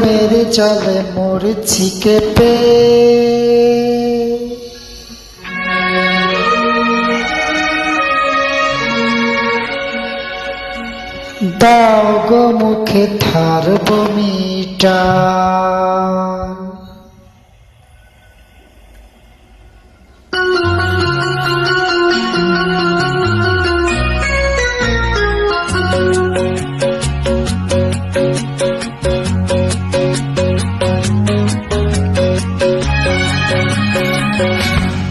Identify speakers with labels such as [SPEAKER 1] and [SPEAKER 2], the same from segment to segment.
[SPEAKER 1] প্রেমের জলে মরছি কেঁপে, দাও গো মুখে ধারব মিটা।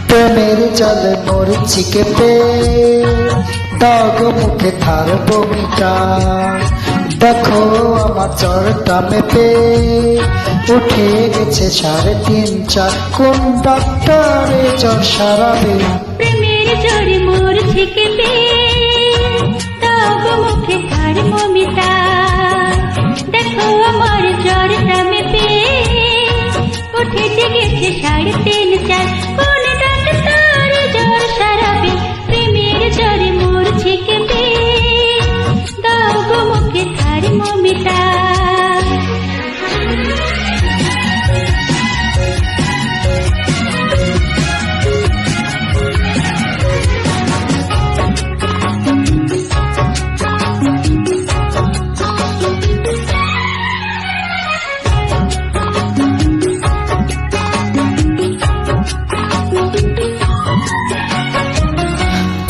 [SPEAKER 1] প্রেমের জলে মরছি কেঁপে, দাও গো মুখে ধারব মিটা। দেখো আমার জ্বরটা মেপে উঠে গেছে 3.5-4। কোন ডাক্তারে জ্বর সারাবে?
[SPEAKER 2] প্রেমের জ্বরে মরছি কেঁপে, দাও গো মুখে ধারব মিটা। দেখো আমার জ্বরটা মেপে উঠে গেছে 3.5-4। কোন ডাক্তারে জ্বর সারাবে? প্রেমের জ্বরে মরছি কেঁপে, দাও গো মুখে ধারব মিটা।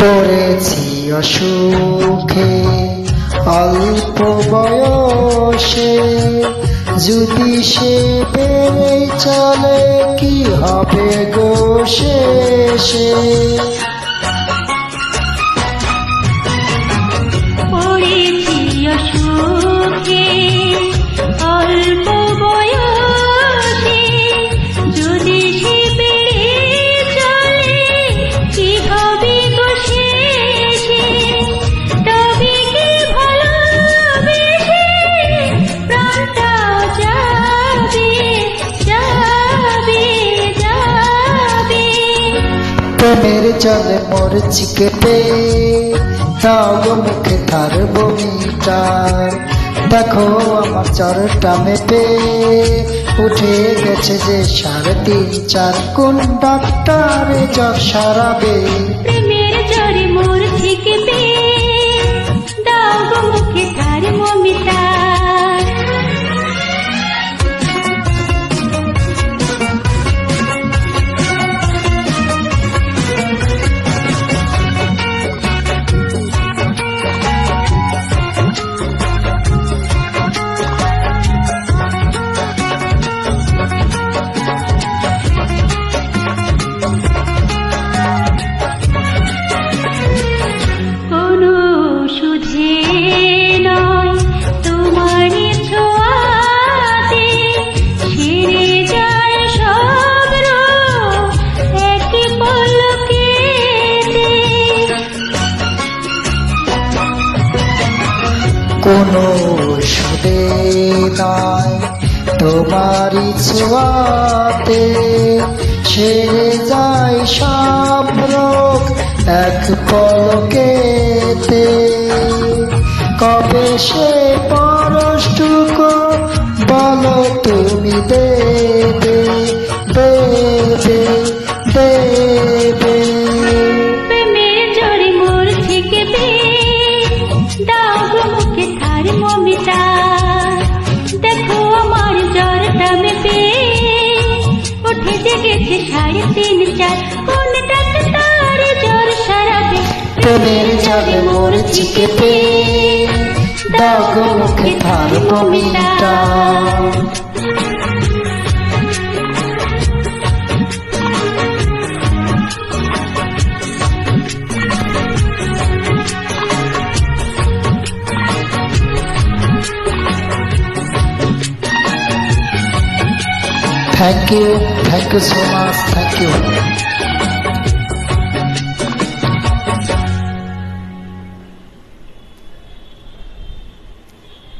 [SPEAKER 1] পড়েছি অসুখে অল্প বয়সে, যদি সে বেড়ে চলে কি হবে গো শেষে?
[SPEAKER 2] পড়েছি অসুখে অল্প বয়সে, যদি সে বেড়ে চলে কি হবে গো শেষে? তবে কি ভালোবেসে প্রাণটা যাবে যাবে যাবে?
[SPEAKER 1] প্রেমের জলে মরছি কেঁপে, দাও গো মুখে ধারব মিটা। দেখো আমার জ্বরটা মেপে উঠে গেছে যে 3.5-4। কোন ডাক্তারে জ্বর সারাবে?
[SPEAKER 2] প্রেমের জ্বরে মরছি কেঁপে, দাও গো মুখে ধারব মিটা। কোনো সুধে নয় তোমার ছোঁয়াতে ছেড়ে যায় সব রোগ এক পলকেতে।
[SPEAKER 1] কোনো সুদে নয় তোমারই ছোঁয়াতে ছেড়ে যায় সব রোগ এক পলকেতে। কবে সে পরশটুকু বলো তুমি দেবে দেবে দেবে?
[SPEAKER 2] প্রেমের জ্বরে মরছি কেঁপে, দাও গো মুখে ধারব মিটা। দেখো আমার জ্বরটা মেপে উঠে গেছে 3.5-4। কোন ডাক্তারে জ্বর সারাবে?
[SPEAKER 1] প্রেমের জলে মরছি কেঁপে, দাও গো মুখে ধারব মিটা। Thank you so much, thank you.